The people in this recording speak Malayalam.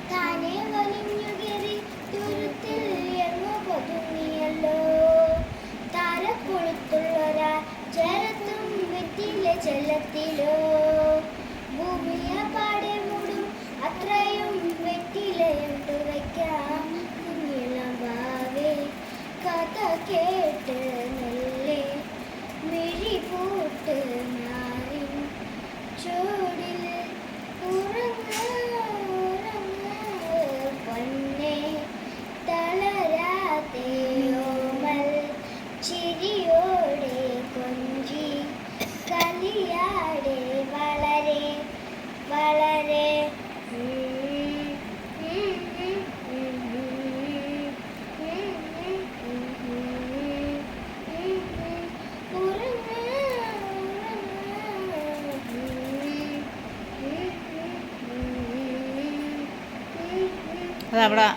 താനെ വലിഞ്ഞു കയറി തുരുത്തിൽ എങ്ങോ പൊതുങ്ങിയല്ലോ. താരക്കൊളുത്തുള്ളൊരാ ജലത്തും വെറ്റിലെ ചെല്ലത്തിലോ. ഭൂമിയെ പാടെ മൂടും അത്രയും വെറ്റിലയിട്ടു വയ്ക്കാം. കുഞ്ഞിളം ഭാവേ കഥ കേട്ട് മെല്ലെ മിഴി പൂട്ട് മാറിൻ ചൂടിൽ പൊന്നെ തളരാതെയോമൽ ചിരിയോടെ കൊഞ്ചി കളിയാടെ വളരെ വളരെ അതവിടെ